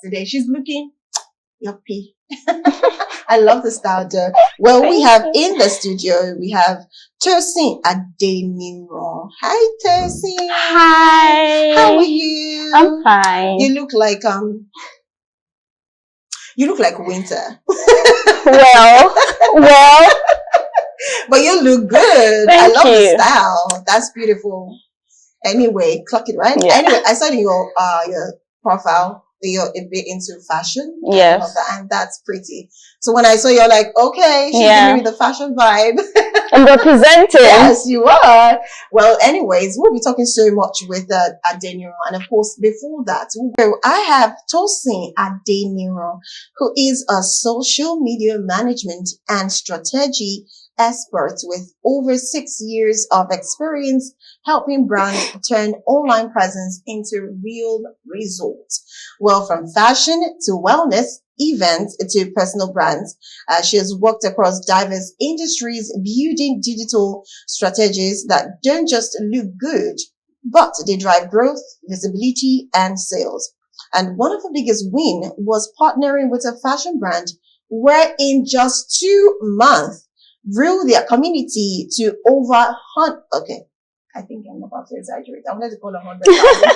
today. She's looking yuppie. I love the style though. Well, we have in the studio, we have Tosin Adeniran. Hi, Tosin. Hi. How are you? I'm fine. You look like winter. Well. But you look good. I Thank love you. the style. That's beautiful. Anyway, clock it, right? Yeah. Anyway, I saw in your profile that you're a bit into fashion. Yes. I love that, and that's pretty. So when I saw you're like, okay, she's giving me the fashion vibe. I'm representing. Yes, you are. Well, anyways, we'll be talking so much with Adeniran. And of course, before that, I have Tosin Adeniran, who is a social media management and strategy expert with over 6 years of experience helping brands turn online presence into real results. Well, from fashion to wellness, events to personal brands. She has worked across diverse industries, building digital strategies that don't just look good, but they drive growth, visibility, and sales. And one of her biggest wins was partnering with a fashion brand where in just 2 months grew their community to over 100. Okay, I think I'm about to exaggerate. I wanted to call 100,000.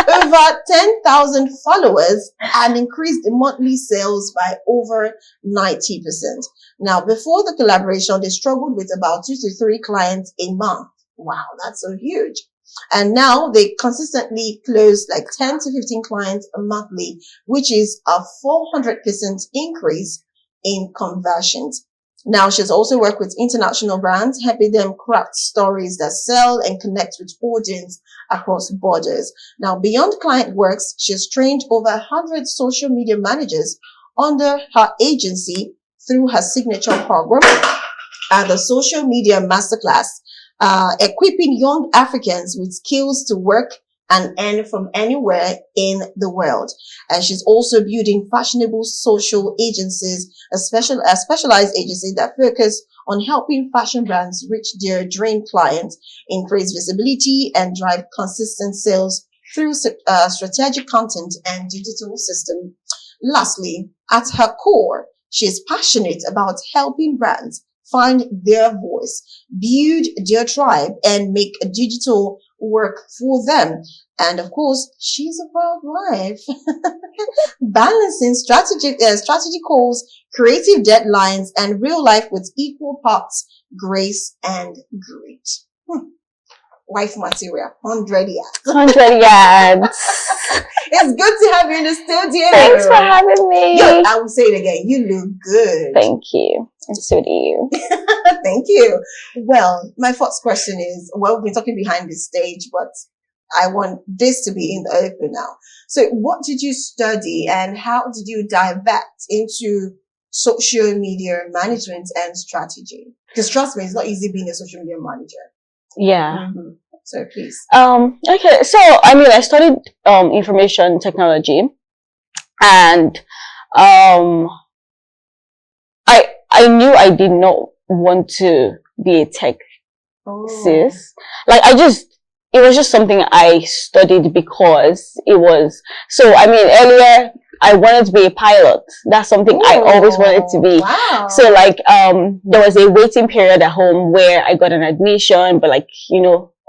Over 10,000 followers and increased the monthly sales by over 90%. Now, before the collaboration, they struggled with about 2 to 3 clients a month. Wow, that's so huge. And now they consistently close like 10 to 15 clients monthly, which is a 400% increase in conversions. Now, she's also worked with international brands, helping them craft stories that sell and connect with audience across borders. Now, beyond client works, she's trained over 100 social media managers under her agency through her signature program, the Social Media Masterclass, equipping young Africans with skills to work and earn from anywhere in the world. And she's also building fashionable social agencies, a specialized agency that focus on helping fashion brands reach their dream clients, increase visibility, and drive consistent sales through strategic content and digital system. Lastly, at her core, she is passionate about helping brands find their voice, build their tribe, and make a digital work for them. And of course, she's a proud wife, balancing strategy goals, creative deadlines, and real life with equal parts grace and grit. Wife material, 100 yards. 100 yards. It's good to have you in the studio. Thanks for having me. Yo, I will say it again. You look good. Thank you. And so do you. Thank you. Well, my first question is, well, we've been talking behind the stage, but I want this to be in the open now. So what did you study and how did you divert into social media management and strategy? Because trust me, it's not easy being a social media manager. Yeah. Mm-hmm. So please. Okay. So, I studied, information technology and, I knew I did not want to be a tech sis. Like, it was just something I studied because it was, earlier I wanted to be a pilot. That's something I always wanted to be. Wow. So like, there was a waiting period at home where I got an admission, but like,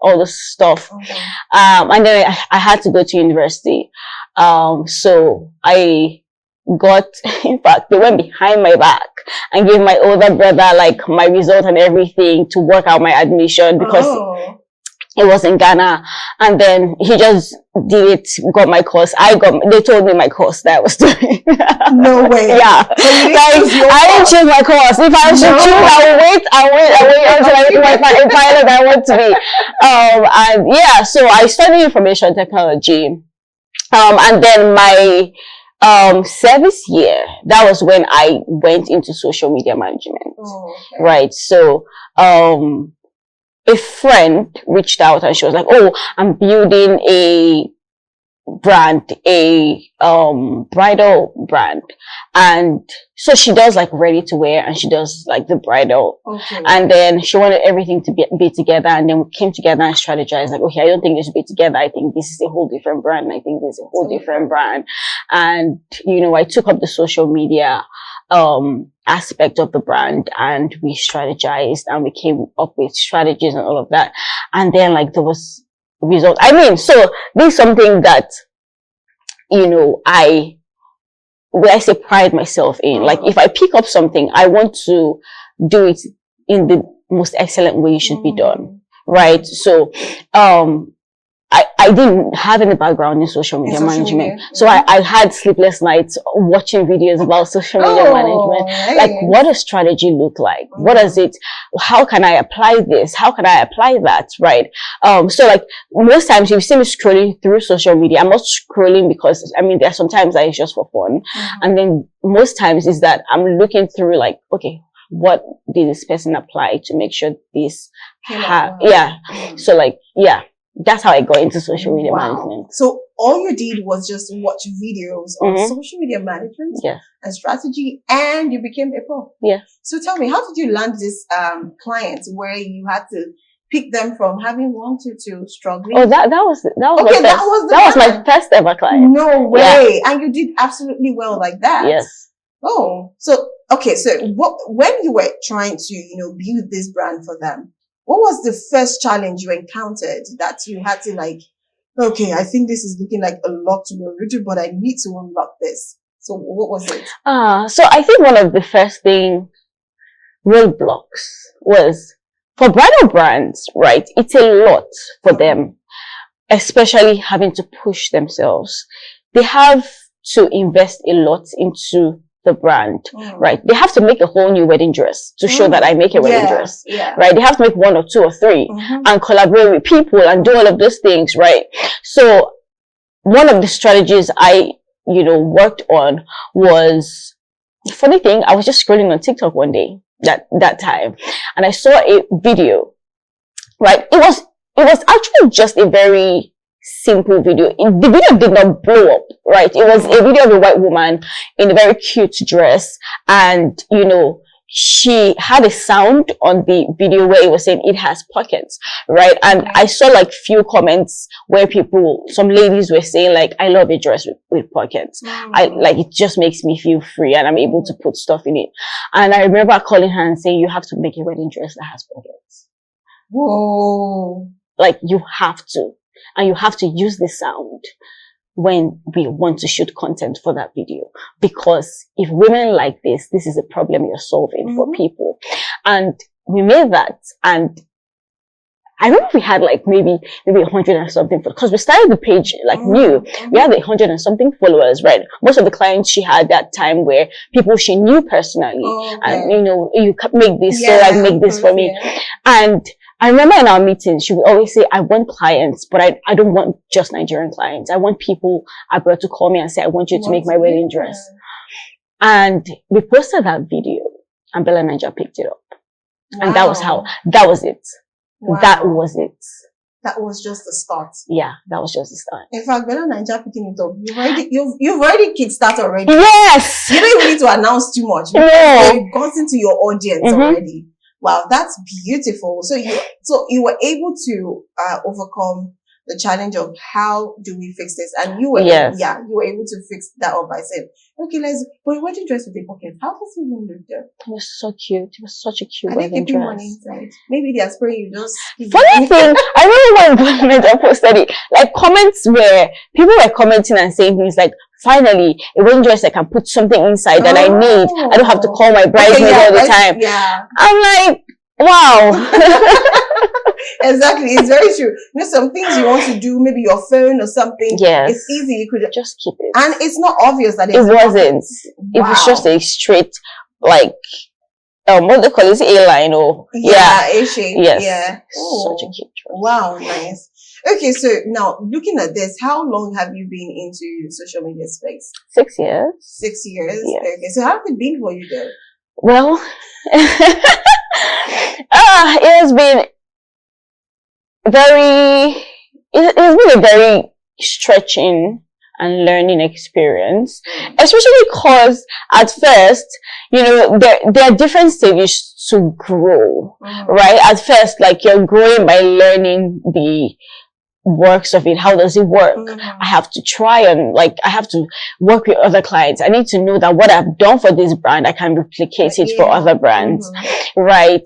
all the stuff. Okay. And then I had to go to university. So I got, in fact, they went behind my back and gave my older brother like my result and everything to work out my admission because it was in Ghana. And then he just did it, got my course. They told me my course that I was doing. No way. Yeah. So I didn't choose my course. If I should choose, I'll wait until I get my pilot I want to be. And yeah, so I studied information technology. And then my, service year, that was when I went into social media management. Oh, okay. Right. So, a friend reached out and she was like, oh, I'm building a brand, a bridal brand, and so she does like ready to wear and she does like the bridal. Okay. And then she wanted everything to be together, and then we came together and strategized like, okay, I don't think this should be together, I think this is a whole different brand, I think this is a whole different brand. And I took up the social media aspect of the brand, and we strategized and we came up with strategies and all of that. And then like there was result. I mean, so this is something that where I say pride myself in. Like if I pick up something, I want to do it in the most excellent way it should be done. Right? So I didn't have any background in social media management. So I had sleepless nights watching videos about social media management. Nice. Like, what does strategy look like? What does it, how can I apply this? How can I apply that? Right. So like most times you see me scrolling through social media. I'm not scrolling because, I mean, there are sometimes that it's just for fun. And then most times is that I'm looking through like, okay, what did this person apply to make sure this, So like, that's how I got into social media management. So all you did was just watch videos on social media management and strategy, and you became a pro. Yeah. So tell me, how did you land this clients where you had to pick them from having one to two struggling? Oh, that was my first ever client. No way. And you did absolutely well like that. Yes. Oh, so okay. So when you were trying to, build this brand for them, what was the first challenge you encountered that you had to like, okay, I think this is looking like a lot to go into, but I need to unlock this. So what was it? So I think one of the first roadblocks was for bridal brands, right? It's a lot for them, especially having to push themselves. They have to invest a lot into the brand, right? They have to make a whole new wedding dress to show that I make a wedding dress, right? They have to make one or two or three and collaborate with people and do all of those things, right? So one of the strategies I, worked on was, funny thing, I was just scrolling on TikTok one day that time, and I saw a video, right? It was actually just a very simple video. The video did not blow up, right? It was a video of a white woman in a very cute dress, and she had a sound on the video where it was saying it has pockets, right? And I saw like few comments where some ladies were saying like, I love a dress with pockets. I like, it just makes me feel free and I'm able to put stuff in it. And I remember calling her and saying, you have to make a wedding dress that has pockets. Whoa. Like you have to. And you have to use the sound when we want to shoot content for that video. Because if women like this is a problem you're solving for people. And we made that. And I remember we had like maybe 100 and something, because we started the page like new. We had 100 and something followers, right? Most of the clients she had that time were people she knew personally. And you make this, so I make this for me. And I remember in our meetings, she would always say, I want clients, but I don't want just Nigerian clients. I want people abroad to call me and say, I want you to make my wedding dress. And we posted that video and Bella Niger picked it up. And that was it. Wow. That was it. That was just the start. Yeah, that was just the start. In fact, Bella Niger picking it up, you've already kickstart already. Yes! You don't even need to announce too much. You've gotten to your audience already. Wow, that's beautiful. So you were able to overcome the challenge of how do we fix this, and you were you were able to fix that up by saying, okay, but wedding dress with a pocket. How does it even look there? It was so cute. It was such a cute wedding dress. Money inside. Maybe they are spraying you just. Funny thing, I remember when I posted it, like comments where people were commenting and saying things like, finally, a wedding dress I can put something inside that I need. I don't have to call my bridesmaid all the time. Yeah. I'm like, wow. Exactly. It's very true. Some things you want to do, maybe your phone or something. Yes. It's easy. You could just keep it. And it's not obvious that it wasn't. Wow. It was just a straight, like, what they call it, A-line or A-shape. Yes. Yeah. Such a cute dress. Wow, nice. Okay, so now looking at this, how long have you been into social media space? 6 years. 6 years? Yes. Okay, so how has it been for you though? Well, it has been a very stretching and learning experience, especially because at first, there are different stages to grow, right? At first, like, you're growing by learning the works of it. How does it work? I have to try and, like, I have to work with other clients. I need to know that what I've done for this brand, I can replicate it for other brands, right?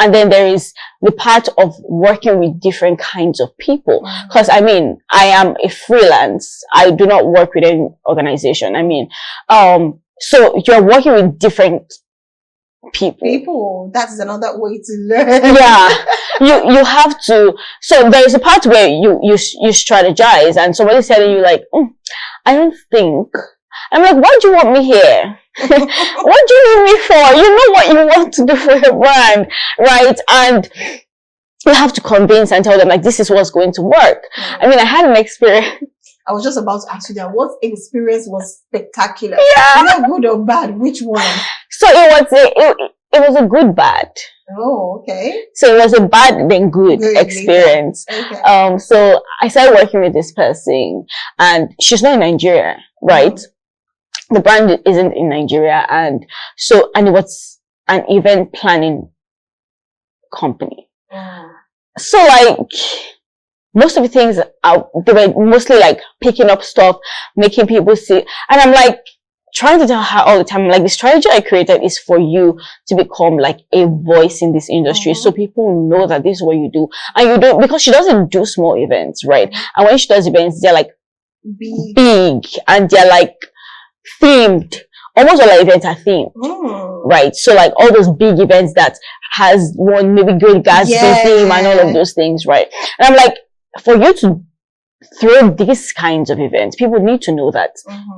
And then there is the part of working with different kinds of people. Because, I mean, I am a freelance. I do not work with any organization. I mean, so you're working with different people. That is another way to learn. Yeah. You have to, so there is a part where you strategize, and somebody's telling you, like, I don't think. I'm like, why do you want me here? What do you need me for? You know what you want to do for your brand, right? And you have to convince and tell them, like, this is what's going to work. I mean, I had an experience. I was just about to ask you that. What experience was spectacular? Yeah. Is it good or bad? Which one? So it was a good bad. Oh, okay. So it was a bad then good experience. Okay. So I started working with this person, and she's not in Nigeria, right? The brand isn't in Nigeria, and it was an event planning company. So, like, most of the things they were mostly like picking up stuff, making people see, and I'm like, trying to tell her all the time, like, the strategy I created is for you to become like a voice in this industry, so people know that this is what you do. And you don't, because she doesn't do small events, right? And when she does events, they're like big and they're like themed. Almost all our events are themed, right? So, like, all those big events that has one maybe Good Gatsby theme and all of those things, right? And I'm like, for you to through these kinds of events, people need to know that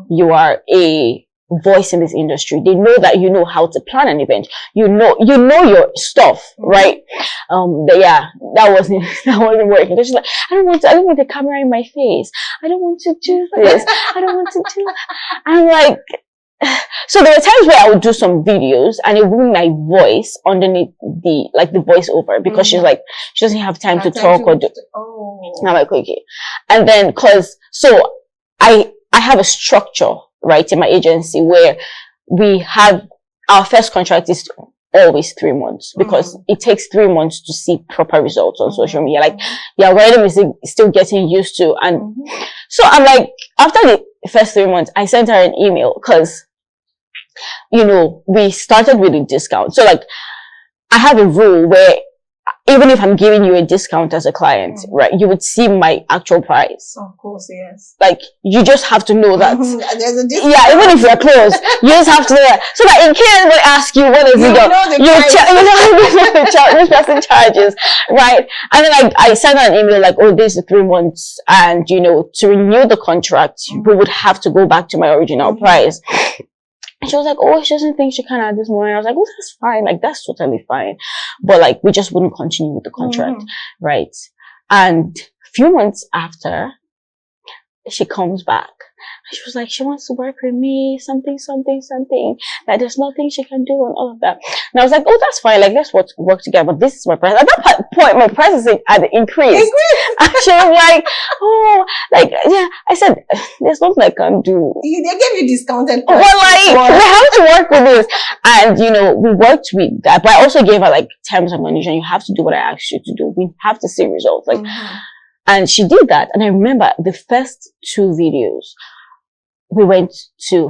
you are a voice in this industry. They know that you know how to plan an event. You know your stuff, right? That wasn't working. She's like, I don't want the camera in my face. I don't want to do this. I don't want to do that. I'm like, so there were times where I would do some videos and it would be my voice underneath the voiceover, because she's like, she doesn't have time to talk or do. And I'm like, okay. And then, so I have a structure, right, in my agency where we have our first contract is always 3 months, because it takes 3 months to see proper results on social media. Like, the algorithm is still getting used to. And so I'm like, after the first 3 months, I sent her an email, because we started with a discount. So, like, I have a rule where even if I'm giving you a discount as a client, right, you would see my actual price. Of course, yes. Like, you just have to know that. There's a discount. Yeah, even if you're close, you just have to know that. So that in case they ask you, what is it? This person charges, right? And then I sent her an email like, oh, this is 3 months, and to renew the contract, we would have to go back to my original price. And she was like, oh, she doesn't think she can at this moment. I was like, oh, that's fine. Like, that's totally fine. But, like, we just wouldn't continue with the contract, right? And a few months after, she comes back. She was like, she wants to work with me, something, that there's nothing she can do and all of that. And I was like, oh, that's fine. Like, let's work together. But this is my price. At that point, my price had increased. And she was like, oh, like, yeah. I said, there's nothing I can do. They gave you discounted price. Well, like, we have to work with this. And, we worked with that. But I also gave her, like, terms and conditions. You have to do what I asked you to do. We have to see results. Like, and she did that. And I remember the first 2 videos, we went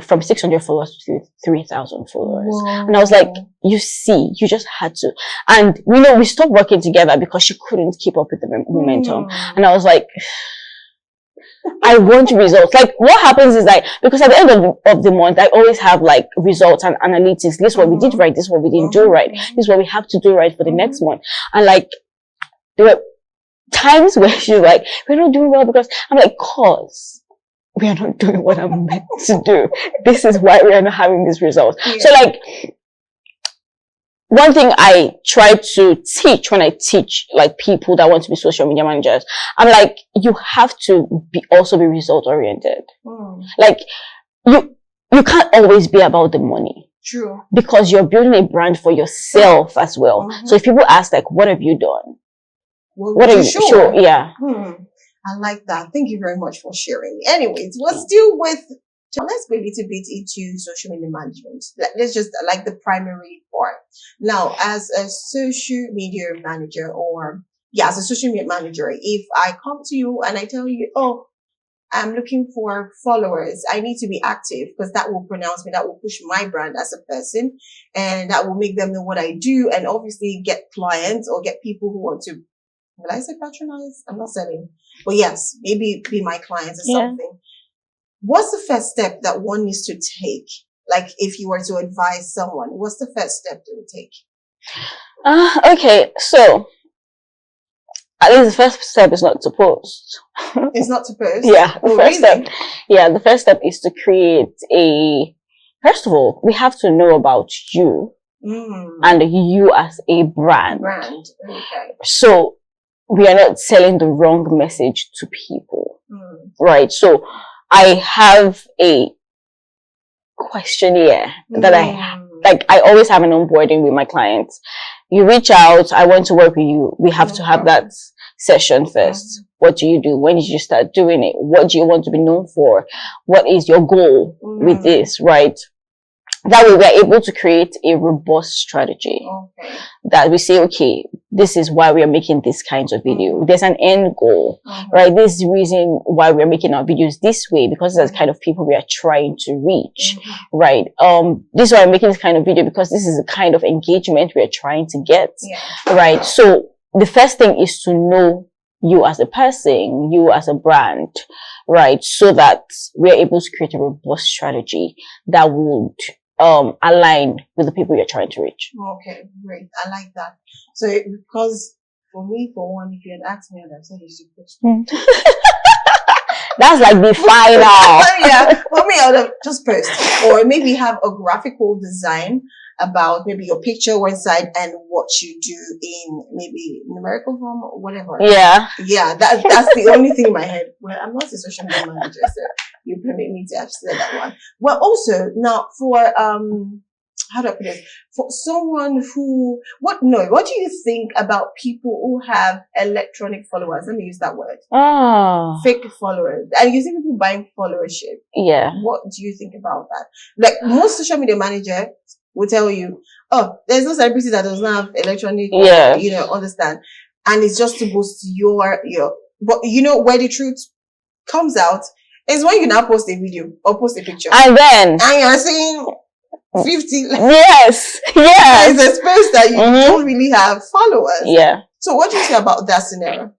from 600 followers to 3,000 followers. Whoa. And I was like, you just had to. And, we stopped working together because she couldn't keep up with the momentum. And I was like, I want results. Like, what happens is like, because at the end of the month, I always have like results and analytics. This is what we did right. This is what we didn't do right. This is what we have to do right for the next month. And like, there were times where she's like, we're not doing well, because I'm like, we are not doing what I'm meant to do. This is why we are not having these results. Yeah. So, like, one thing I try to teach when I teach, like, people that want to be social media managers, I'm like, you have to also be result oriented. Like, you can't always be about the money. True. Because you're building a brand for yourself as well. So if people ask, like, what have you done? What are you sure? Yeah. I like that. Thank you very much for sharing. Anyways, we're still with, let's go a little bit into social media management. Let's just like the primary part. Now, as a social media manager as a social media manager, if I come to you and I tell you, oh, I'm looking for followers, I need to be active because that will pronounce me, that will push my brand as a person, and that will make them know what I do, and obviously get clients or get people who want to, will I say patronize? I'm not selling. But yes, maybe be my clients or something. What's the first step that one needs to take? Like if you were to advise someone, what's the first step they would take? Okay, so at least the first step is not to post. It's not to post? Yeah, the first really? step. Yeah, the first step is to create first of all, we have to know about you and you as a brand. Okay. So we are not selling the wrong message to people, right? So I have a questionnaire that I always have an onboarding with my clients. You reach out, I want to work with you. We have to have that session first. What do you do? When did you start doing it? What do you want to be known for? What is your goal with this, right? That way we're able to create a robust strategy that we say, okay, this is why we are making these kinds of video. There's an end goal, right? This is the reason why we're making our videos this way, because that's the kind of people we are trying to reach, right? This is why I'm making this kind of video because this is the kind of engagement we are trying to get, right? So the first thing is to know you as a person, you as a brand, right? So that we're able to create a robust strategy that would align with the people you're trying to reach. Okay, great. I like that. So, because for me, for one, if you had asked me, I'd have said you should post. That's like the final. Yeah, for me, I would have just post. Or maybe have a graphical design about maybe your picture one side and what you do in maybe numerical form or whatever. Yeah. Yeah, that's the only thing in my head. Well, I'm not a social media manager, so you permit me to have said that one. Well, also now for how do I put this? For someone who what do you think about people who have electronic followers? Let me use that word. Fake followers. And you see people buying followership. Yeah. What do you think about that? Like most social media manager will tell you, oh, there's no celebrity that does not have electronic, understand. And it's just to boost your, but you know where the truth comes out is when you now post a video or post a picture. And you're seeing 50. Yes. It's a space that you don't really have followers. Yeah. So what do you say about that scenario?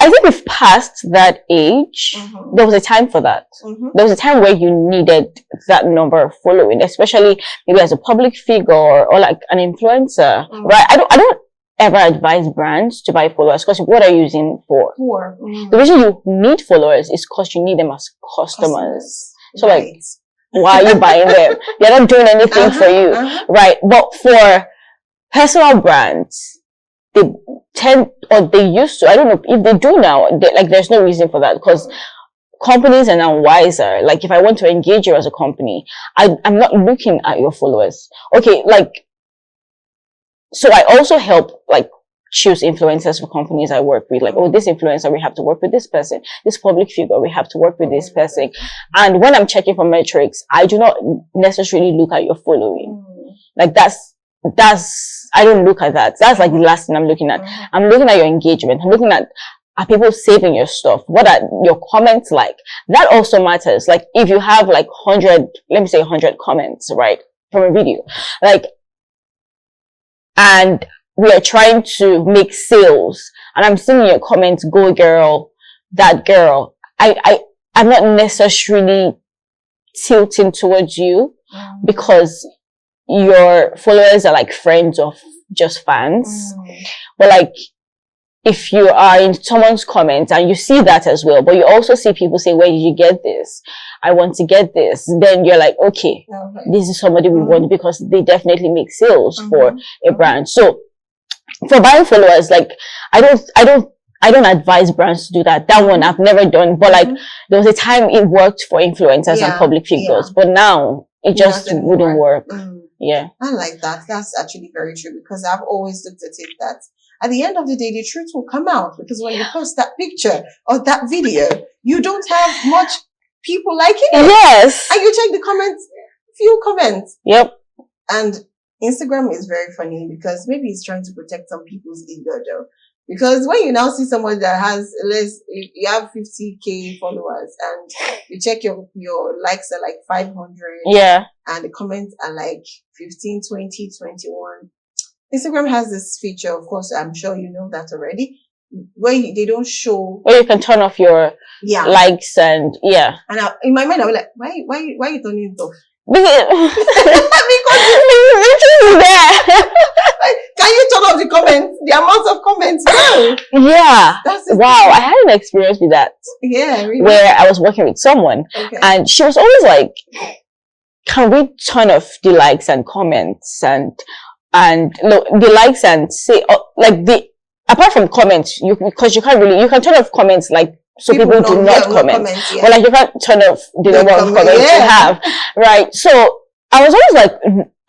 I think we've passed that age. There was a time for that. There was a time where you needed that number of following, especially maybe as a public figure or like an influencer, right? I don't ever advise brands to buy followers because what are you using for? The reason you need followers is because you need them as customers. So like, why are you buying them? They're not doing anything for you, right? But for personal brands, they tend, or they used to, I don't know if they do now, there's no reason for that because companies are now wiser. Like if I want to engage you as a company, I'm not looking at your followers. Okay, so I also help choose influencers for companies I work with. Like, oh, this influencer, we have to work with this person. This public figure, we have to work with this person. And when I'm checking for metrics, I do not necessarily look at your following. Like I don't look at that. That's like the last thing I'm looking at. I'm looking at your engagement. I'm looking at, are people saving your stuff? What are your comments like? That also matters. Like if you have 100, let me say 100 comments, right? From a video, and we are trying to make sales and I'm seeing your comments, go girl, that girl. I'm not necessarily tilting towards you because your followers are friends of just fans. But if you are in someone's comments and you see that as well, but you also see people say, where did you get this? I want to get this. Then you're like, okay, this is somebody we want because they definitely make sales for a brand. So for buying followers, I don't advise brands to do that. That one I've never done, but there was a time it worked for influencers and public figures, but now it just wouldn't work. Yeah. I like that. That's actually very true because I've always looked at it that at the end of the day, the truth will come out, because when you post that picture or that video, you don't have much people liking it. Yes. And you check the comments, few comments. Yep. And Instagram is very funny, because maybe it's trying to protect some people's ego though. Because when you now see someone that has you have 50K followers, and you check your likes are like 500. Yeah. And the comments are like 15, 20, 21. Instagram has this feature, of course, I'm sure you know that already, where they don't show. Where you can turn off your likes and And in my mind, I was like, why are you turning it off? Because it's there. Can you turn off the comments? The amount of comments? No. Yeah. Wow. I had an experience with that. Yeah. Really? Where I was working with someone, and she was always like, "Can we turn off the likes and comments and look, the likes and say like the apart from comments, because you can't really, you can turn off comments like." So people do not comment. But like you can't turn off the number of comments you have. Right. So I was always like,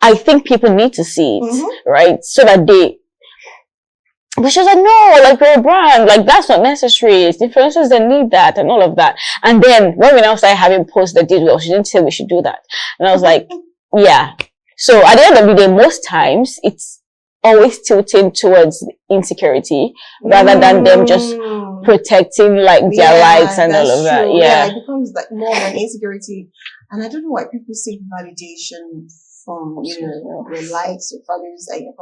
I think people need to see it, right? So that but she was like, no, like we're a brand, like that's not necessary. It's influencers that need that and all of that. And then when we now started having posts that did well, she didn't say we should do that. And I was like, yeah. So at the end of the day, most times it's always tilting towards insecurity rather than them just protecting like their likes and all of that. True. Yeah. It becomes like more of an insecurity. And I don't know why people seek validation from, your likes, your followers, and your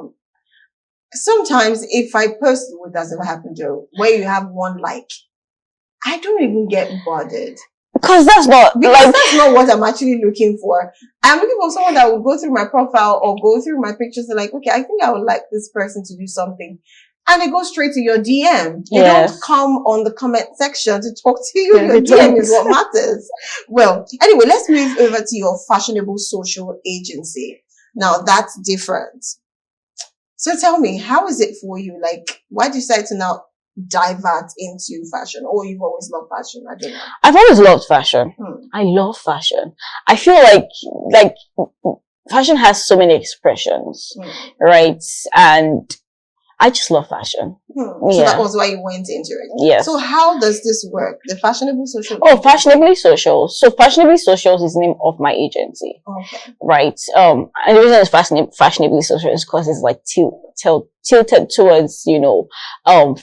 sometimes if I post, what does ever happen, Joe, where you have one like, I don't even get bothered. Because that's not what I'm actually looking for. I'm looking for someone that will go through my profile or go through my pictures and like, okay, I think I would like this person to do something. And they go straight to your DM. They don't come on the comment section to talk to you. Your DM is what matters. Well, anyway, let's move over to your fashionable social agency. Now that's different. So tell me, how is it for you? Like, why did you decide to now divert into fashion? Or you've always loved fashion? I don't know. I've always loved fashion. I love fashion. I feel like fashion has so many expressions, right? And I just love fashion. So that was why you went into it. Yes. So how does this work? The Fashionable Social? Oh, Fashionably Social. So Fashionably Social is the name of my agency. Okay. Right. And the reason it's Fashionably Social is because it's like tilted towards,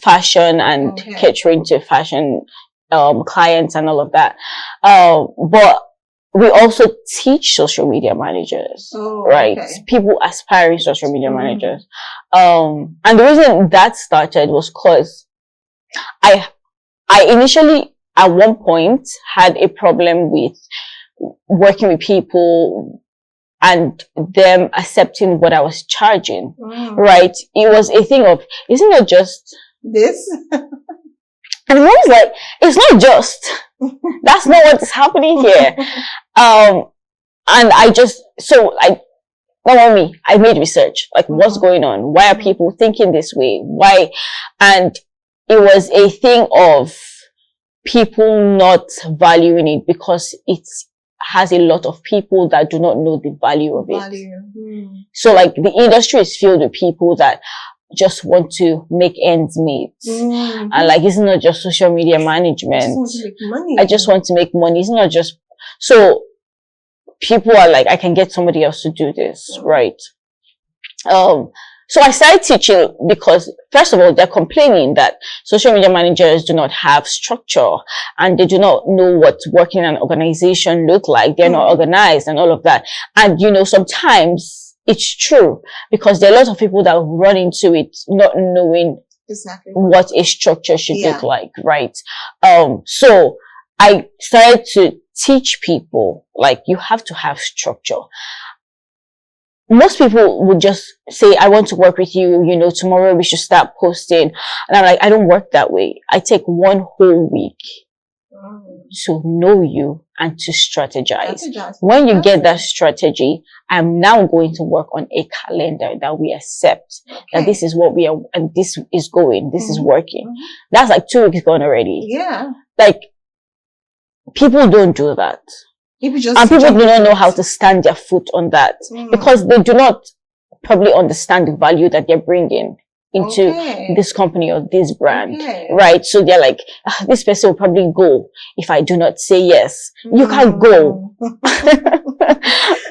fashion and catering to fashion, clients and all of that. But we also teach social media managers, right? Okay. People aspiring social media managers. And the reason that started was because I initially at one point had a problem with working with people and them accepting what I was charging, right? It was a thing of, isn't it just this? And I was like, it's not just. That's not what is happening here. And not only I made research, like what's going on? Why are people thinking this way? Why? And it was a thing of people not valuing it because it has a lot of people that do not know the value of it. So like the industry is filled with people that just want to make ends meet. And like, it's not just social media management. I just want to make money. I just want to make money. It's not just, so people are like, I can get somebody else to do this, right? So I started teaching because first of all, they're complaining that social media managers do not have structure and they do not know what working in an organization look like. They're not organized and all of that. And sometimes it's true because there are a lot of people that run into it not knowing what a structure should look like, right? So I started to teach people, like, you have to have structure. Most people would just say, I want to work with you, tomorrow we should start posting. And I'm like, I don't work that way. I take one whole week to know you and to strategize. When you get that strategy, I'm now going to work on a calendar that we accept that this is what we are, and this is going, this is working. That's like 2 weeks gone already. Yeah. Like, people don't do that. And people do not know how to stand their foot on that because they do not probably understand the value that they're bringing. into Okay. this company or this brand, Okay. right? So they're like, this person will probably go if I do not say yes. You can't go.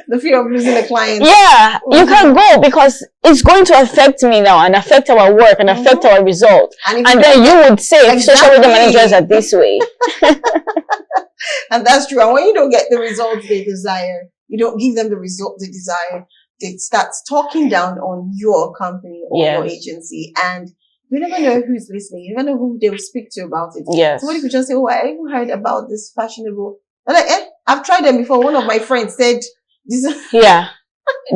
The fear of losing a client. Yeah, you can't go because it's going to affect me now and affect our work and affect our results. And then you would say social media managers are this way. And that's true. And when you don't get the results they desire, you don't give them the result they desire, they start talking down on your company or your agency. And you never know who's listening. You never know who they will speak to about it. Yes. Somebody could just say, oh, I even heard about this fashionable. I'm like, I've tried them before. One of my friends said this. Yeah,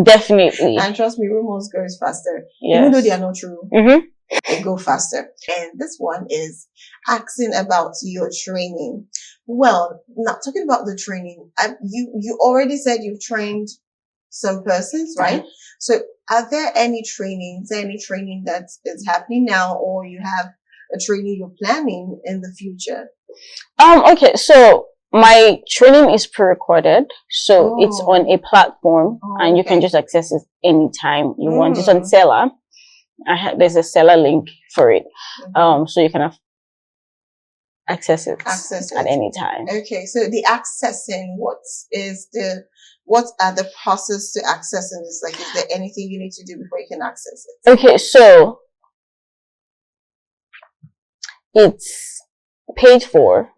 definitely. And trust me, rumors goes faster. Yes. Even though they are not true. Mm-hmm. They go faster. And this one is asking about your training. Well, now talking about the training, you already said you've trained some persons, right? Mm-hmm. So are there any training? Is there any training that is happening now, or you have a training you're planning in the future? Okay, so my training is pre-recorded, so it's on a platform, and you can just access it anytime you want. It's on Seller. There's a Seller link for it, so you can access it at any time. Okay, so the accessing, what are the process to accessing this? Like, is there anything you need to do before you can access it? Okay, so it's paid for.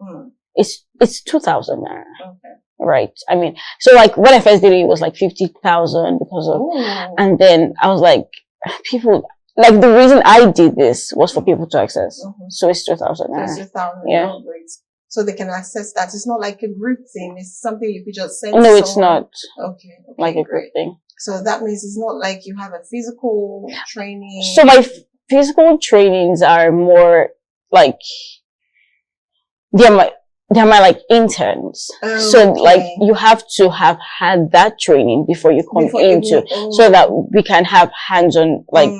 It's 2,000 naira. Okay. Right. I mean, so like when I first did it was like 50,000 because of, and then I was like, people, like the reason I did this was for people to access. So it's 2,000 naira. It's 2,000. Yeah. Oh, great. So they can access that. It's not like a group thing. It's something you could just send. No, it's not. Okay. Like a group thing. So that means it's not like you have a physical training. So my physical trainings are more like, they're my like interns. So like you have to have had that training before you come into, so that we can have hands-on like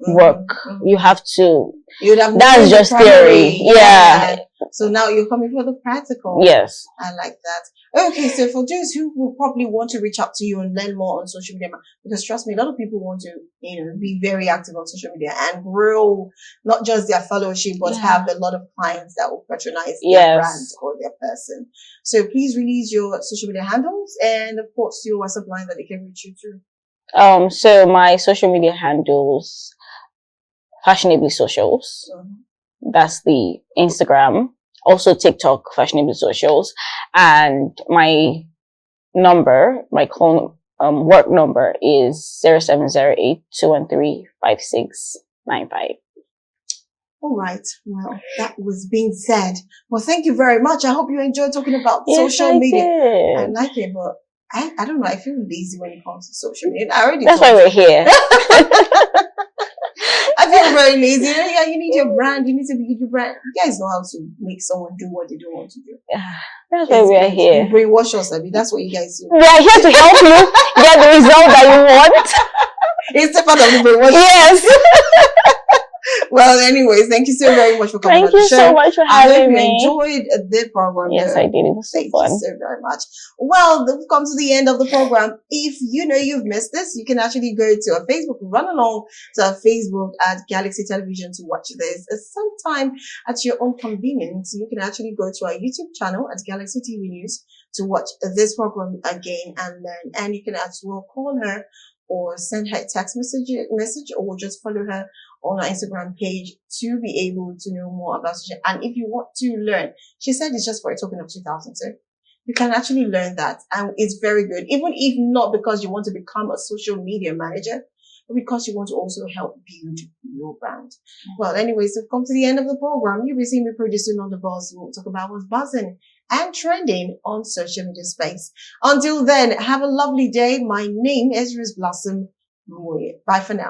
work. You have to. That's just theory. Yeah. So now you're coming for the practical. Yes. I like that. Okay, so for those who will probably want to reach out to you and learn more on social media, because trust me, a lot of people want to, be very active on social media and grow not just their fellowship, but have a lot of clients that will patronize their brand or their person. So please release your social media handles and of course your WhatsApp line that they can reach you through. So my social media handles, Fashionably Socials. That's the Instagram. Also TikTok, Fashionably Socials. And my number, my work number is 0708-213-5695. All right. Well, that was being said. Well, thank you very much. I hope you enjoyed talking about social media. I like it, but I don't know. I feel lazy when it comes to social media. That's why we're here. I feel very lazy. You need your brand. You need to be your brand. You guys know how to make someone do what they don't want to do. That's why we are here. You brainwash us, Abby. That's what you guys do. We are here to help you get the result that you want. It's a part of the brainwash. Yes. Well, anyways, thank you so very much for coming on the show. Thank you so much for having me. I hope you enjoyed the program. Yes, I did. It was so fun. Thank you so very much. Well, we've come to the end of the program. If you know you've missed this, you can actually go to our Facebook, run along to our Facebook at Galaxy Television to watch this. Sometime at your own convenience, you can actually go to our YouTube channel at Galaxy TV News to watch this program again and learn. And you can as well call her or send her a text message or just follow her on our Instagram page to be able to know more about social. And if you want to learn, she said it's just for a token of 2,000. So you can actually learn that. And it's very good. Even if not because you want to become a social media manager, but because you want to also help build your brand. Well, anyways, we've come to the end of the program. You'll be seeing me pretty soon on The Buzz. We'll talk about what's buzzing and trending on social media space. Until then, have a lovely day. My name is Blossom Moye. Bye for now.